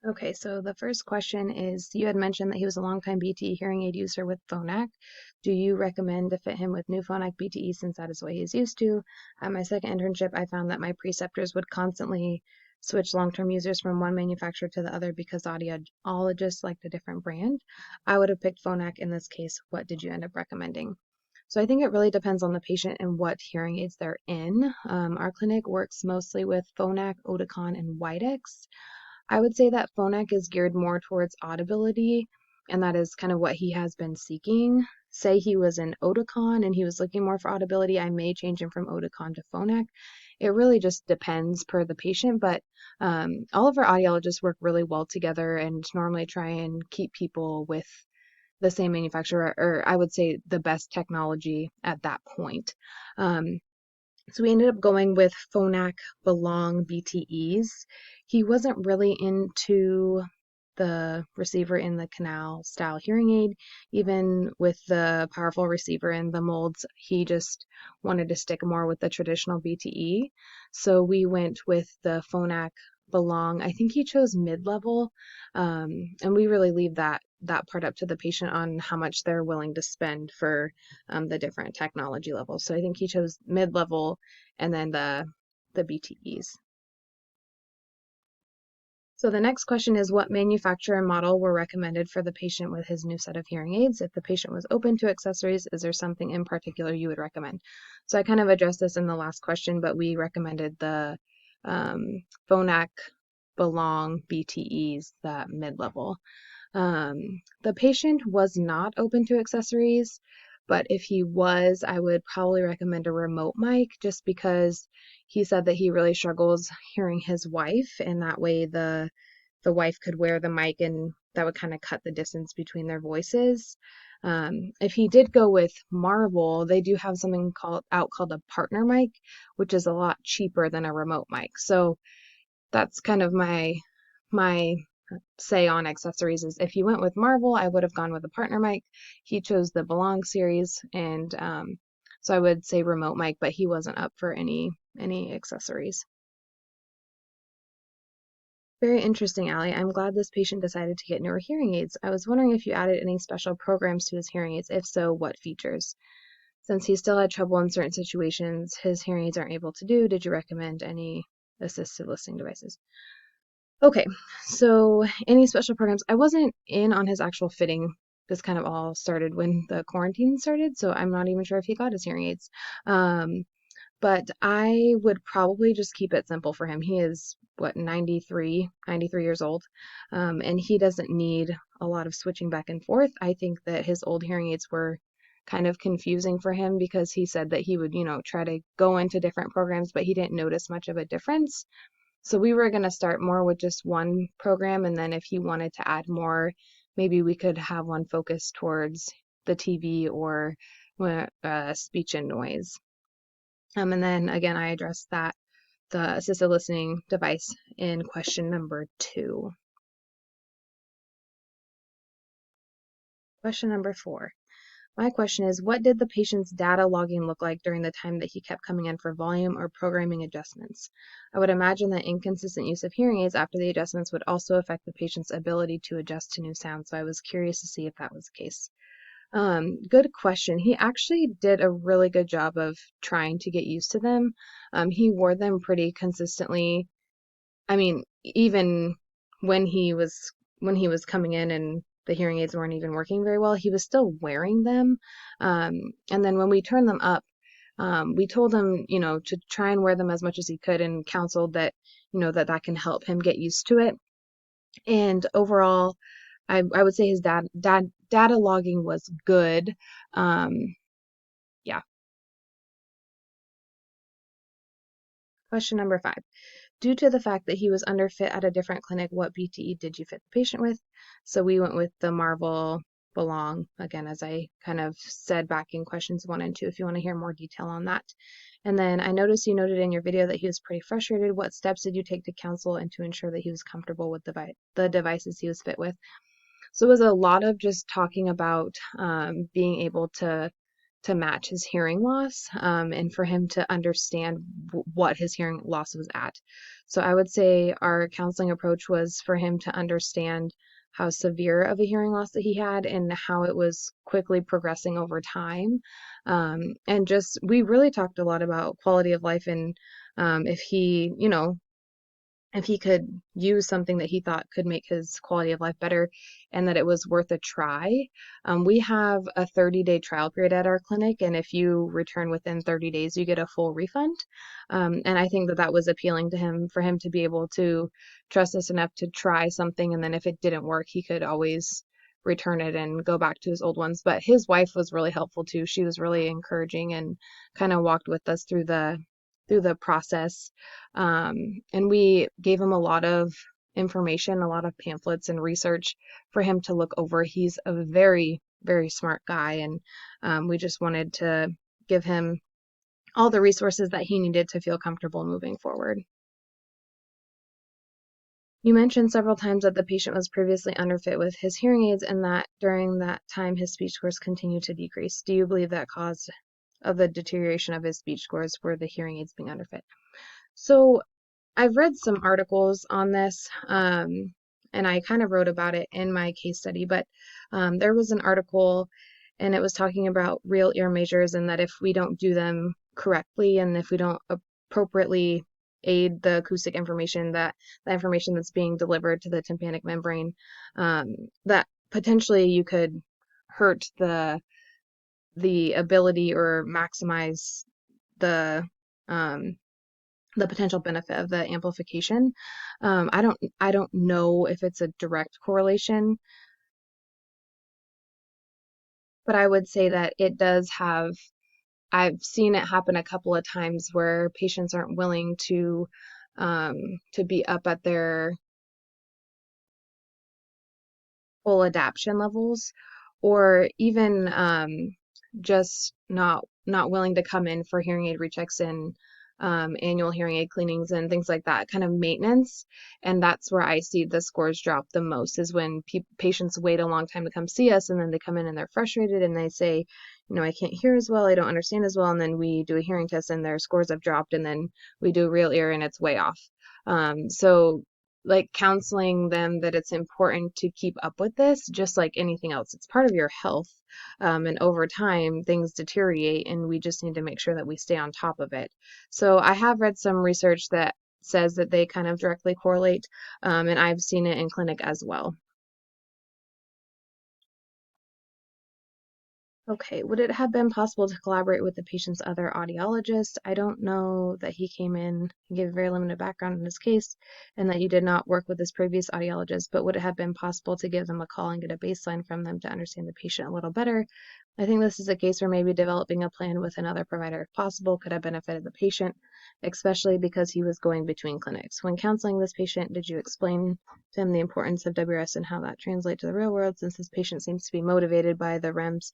Okay, so the first question is, you had mentioned that he was a longtime BTE hearing aid user with Phonak. Do you recommend to fit him with new Phonak BTE since that is what he is used to? At my second internship, I found that my preceptors would constantly switch long-term users from one manufacturer to the other because audiologists liked a different brand. I would have picked Phonak in this case. What did you end up recommending? So I think it really depends on the patient and what hearing aids they're in. Our clinic works mostly with Phonak, Oticon, and Widex. I would say that Phonak is geared more towards audibility, and that is kind of what he has been seeking. Say he was in Oticon and he was looking more for audibility, I may change him from Oticon to Phonak. It really just depends per the patient, but all of our audiologists work really well together and normally try and keep people with the same manufacturer, or I would say the best technology at that point. Um, so we ended up going with Phonak Belong BTEs. He wasn't really into the receiver in the canal style hearing aid. Even with the powerful receiver and the molds, he just wanted to stick more with the traditional BTE. So we went with the Phonak Belong. I think he chose mid-level, and we really leave that part up to the patient on how much they're willing to spend for the different technology levels. So I think he chose mid-level and then the BTEs. So the next question is, what manufacturer and model were recommended for the patient with his new set of hearing aids? If the patient was open to accessories, is there something in particular you would recommend? So I kind of addressed this in the last question, but we recommended the Phonak Belong BTEs, that mid-level. The patient was not open to accessories, but if he was, I would probably recommend a remote mic just because he said that he really struggles hearing his wife, and that way the wife could wear the mic and that would kind of cut the distance between their voices. If he did go with Marvel, they do have something called a partner mic, which is a lot cheaper than a remote mic. So that's kind of my say on accessories is, if he went with Marvel, I would have gone with a partner mic. He chose the Belong series, and so I would say remote mic, but he wasn't up for any accessories. Very interesting, Allie. I'm glad this patient decided to get newer hearing aids. I was wondering if you added any special programs to his hearing aids. If so, what features? Since he still had trouble in certain situations his hearing aids aren't able to do, did you recommend any assistive listening devices? Okay, so any special programs? I wasn't in on his actual fitting. This kind of all started when the quarantine started, so I'm not even sure if he got his hearing aids. Um, but I would probably just keep it simple for him. He is, what, 93 years old, and he doesn't need a lot of switching back and forth. I think that his old hearing aids were kind of confusing for him because he said that he would, try to go into different programs, but he didn't notice much of a difference. So we were going to start more with just one program, and then if he wanted to add more, maybe we could have one focused towards the TV or speech and noise. And then again, I addressed the assisted listening device in question number 2. Question number 4. My question is, what did the patient's data logging look like during the time that he kept coming in for volume or programming adjustments? I would imagine that inconsistent use of hearing aids after the adjustments would also affect the patient's ability to adjust to new sounds, so I was curious to see if that was the case. Good question. He actually did a really good job of trying to get used to them. He wore them pretty consistently. I mean, even when he was coming in and the hearing aids weren't even working very well, he was still wearing them. And then when we turned them up, we told him, to try and wear them as much as he could, and counseled that, that can help him get used to it. And overall, I would say his data logging was good. Yeah. Question number 5. Due to the fact that he was underfit at a different clinic, what BTE did you fit the patient with? So we went with the Marvel Belong, again, as I kind of said back in questions 1 and 2, if you want to hear more detail on that. And then I noticed you noted in your video that he was pretty frustrated. What steps did you take to counsel and to ensure that he was comfortable with the devices he was fit with? So it was a lot of just talking about being able to to match his hearing loss, and for him to understand what his hearing loss was at. So I would say our counseling approach was for him to understand how severe of a hearing loss that he had and how it was quickly progressing over time. And just, we really talked a lot about quality of life and if he, if he could use something that he thought could make his quality of life better and that it was worth a try. We have a 30-day trial period at our clinic, and if you return within 30 days, you get a full refund. And I think that that was appealing to him, for him to be able to trust us enough to try something, and then if it didn't work, he could always return it and go back to his old ones. But his wife was really helpful too. She was really encouraging and kind of walked with us through the process. And we gave him a lot of information, a lot of pamphlets and research for him to look over. He's a very, very smart guy, and we just wanted to give him all the resources that he needed to feel comfortable moving forward. You mentioned several times that the patient was previously underfit with his hearing aids and that during that time his speech scores continued to decrease. Do you believe that cause of the deterioration of his speech scores were the hearing aids being underfit? So I've read some articles on this, and I kind of wrote about it in my case study, but there was an article and it was talking about real ear measures, and that if we don't do them correctly and if we don't appropriately aid the acoustic information, that the information that's being delivered to the tympanic membrane, that potentially you could hurt the ability or maximize the um, the potential benefit of the amplification. I don't know if it's a direct correlation, but I would say that it does have. I've seen it happen a couple of times where patients aren't willing to be up at their full adaptation levels, or even just not willing to come in for hearing aid rechecks and annual hearing aid cleanings and things like that, kind of maintenance. And that's where I see the scores drop the most, is when patients wait a long time to come see us, and then they come in and they're frustrated and they say, I can't hear as well, I don't understand as well, and then we do a hearing test and their scores have dropped, and then we do a real ear and it's way off. So like counseling them that it's important to keep up with this, just like anything else. It's part of your health. And over time, things deteriorate, and we just need to make sure that we stay on top of it. So I have read some research that says that they kind of directly correlate, and I've seen it in clinic as well. Okay, would it have been possible to collaborate with the patient's other audiologist? I don't know that he came in and gave a very limited background in his case, and that you did not work with his previous audiologist, but would it have been possible to give them a call and get a baseline from them to understand the patient a little better? I think this is a case where maybe developing a plan with another provider, if possible, could have benefited the patient, especially because he was going between clinics. When counseling this patient, did you explain to him the importance of WRS and how that translates to the real world, since this patient seems to be motivated by the REMS?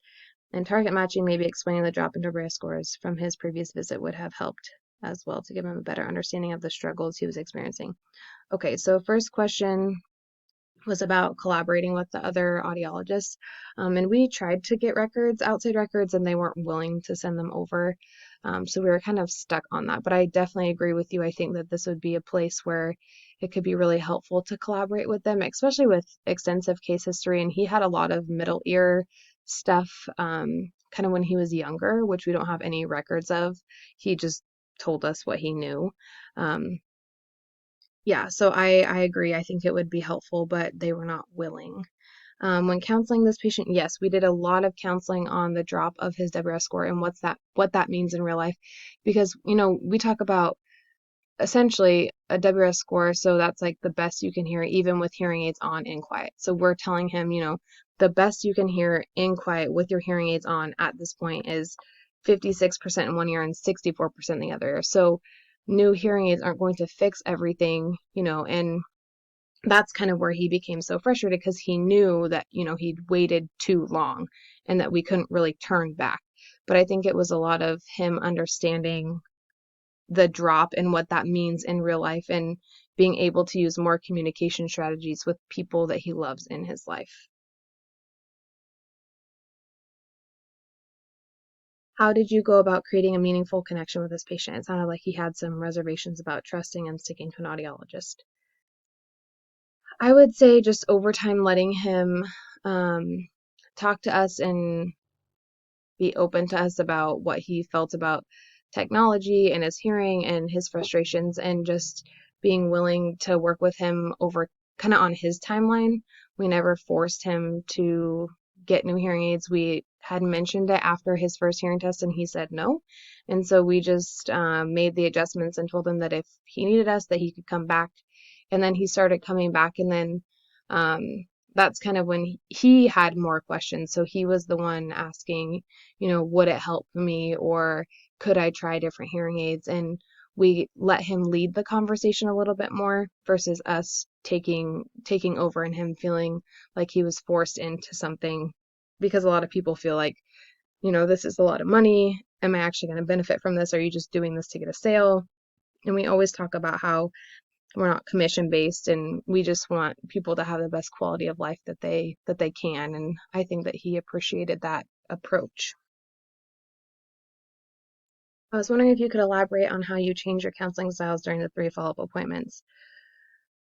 And target matching, maybe explaining the drop in WRS scores from his previous visit would have helped as well to give him a better understanding of the struggles he was experiencing. Okay, so first question was about collaborating with the other audiologists. And we tried to get records, outside records, and they weren't willing to send them over. So we were kind of stuck on that. But I definitely agree with you. I think that this would be a place where it could be really helpful to collaborate with them, especially with extensive case history. And he had a lot of middle ear stuff kind of when he was younger, which we don't have any records of. He just told us what he knew. Yeah, so I agree. I think it would be helpful, but they were not willing. When counseling this patient, yes, we did a lot of counseling on the drop of his WRS score and what that means in real life, because we talk about essentially a WRS score, so that's like the best you can hear even with hearing aids on in quiet. So we're telling him, the best you can hear in quiet with your hearing aids on at this point is 56% in one ear and 64% in the other ear. So new hearing aids aren't going to fix everything, and that's kind of where he became so frustrated, because he knew that, he'd waited too long and that we couldn't really turn back. But I think it was a lot of him understanding the drop and what that means in real life, and being able to use more communication strategies with people that he loves in his life. How did you go about creating a meaningful connection with this patient? It sounded like he had some reservations about trusting and sticking to an audiologist. I would say just over time letting him talk to us and be open to us about what he felt about technology and his hearing and his frustrations, and just being willing to work with him over kind of on his timeline. We never forced him to get new hearing aids. We had mentioned it after his first hearing test and he said no. And so we just made the adjustments and told him that if he needed us, that he could come back. And then he started coming back, and then um, that's kind of when he had more questions. So he was the one asking, would it help me, or could I try different hearing aids? And we let him lead the conversation a little bit more versus us taking over and him feeling like he was forced into something, because a lot of people feel like, this is a lot of money. Am I actually going to benefit from this? Are you just doing this to get a sale? And we always talk about how we're not commission based, and we just want people to have the best quality of life that they can. And I think that he appreciated that approach. I was wondering if you could elaborate on how you change your counseling styles during the 3 follow-up appointments.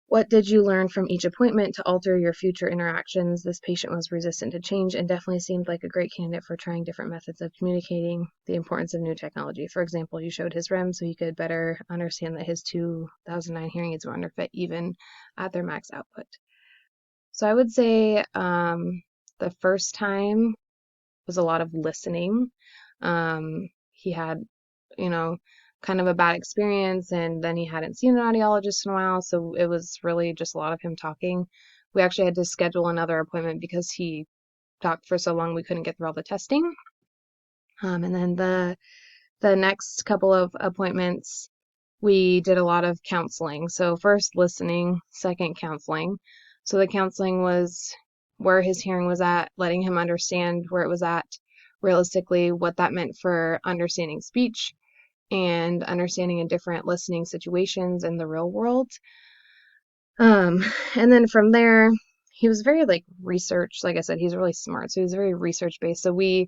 What did you learn from each appointment to alter your future interactions? This patient was resistant to change and definitely seemed like a great candidate for trying different methods of communicating the importance of new technology. For example, you showed his REM so he could better understand that his 2009 hearing aids were underfit even at their max output. So I would say the first time was a lot of listening. He had, kind of a bad experience, and then he hadn't seen an audiologist in a while, so it was really just a lot of him talking. We actually had to schedule another appointment because he talked for so long we couldn't get through all the testing. And then the next couple of appointments, we did a lot of counseling. So first listening, second counseling. So the counseling was where his hearing was at, letting him understand where it was at realistically, what that meant for understanding speech and understanding in different listening situations in the real world. And then from there, he was very research. Like I said, he's really smart, so he was very research based. So we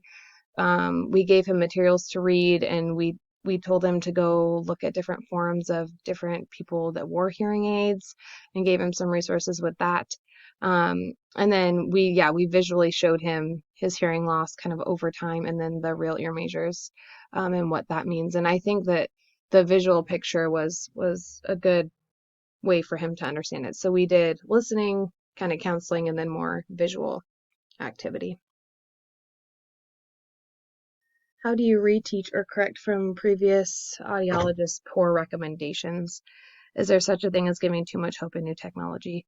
gave him materials to read, and we told him to go look at different forums of different people that wore hearing aids, and gave him some resources with that. And then we visually showed him his hearing loss kind of over time, and then the real ear measures, and what that means. And I think that the visual picture was a good way for him to understand it. So we did listening, kind of counseling, and then more visual activity. How do you reteach or correct from previous audiologists' poor recommendations? Is there such a thing as giving too much hope in new technology?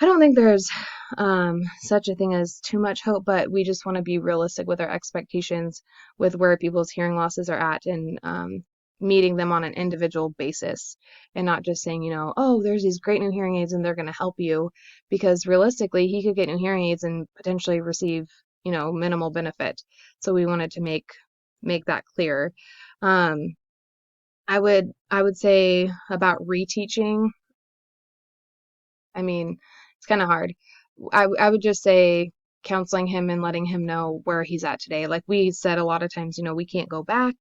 I don't think there's such a thing as too much hope, but we just want to be realistic with our expectations with where people's hearing losses are at, and meeting them on an individual basis, and not just saying, oh, there's these great new hearing aids and they're going to help you, because realistically he could get new hearing aids and potentially receive, minimal benefit. So we wanted to make that clear. I would say about reteaching, I mean, it's kind of hard. I would just say counseling him and letting him know where he's at today. Like we said a lot of times, we can't go back.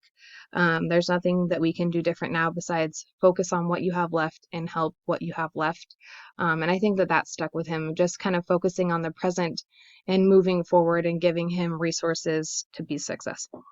There's nothing that we can do different now besides focus on what you have left and help what you have left. And I think that stuck with him, just kind of focusing on the present and moving forward and giving him resources to be successful.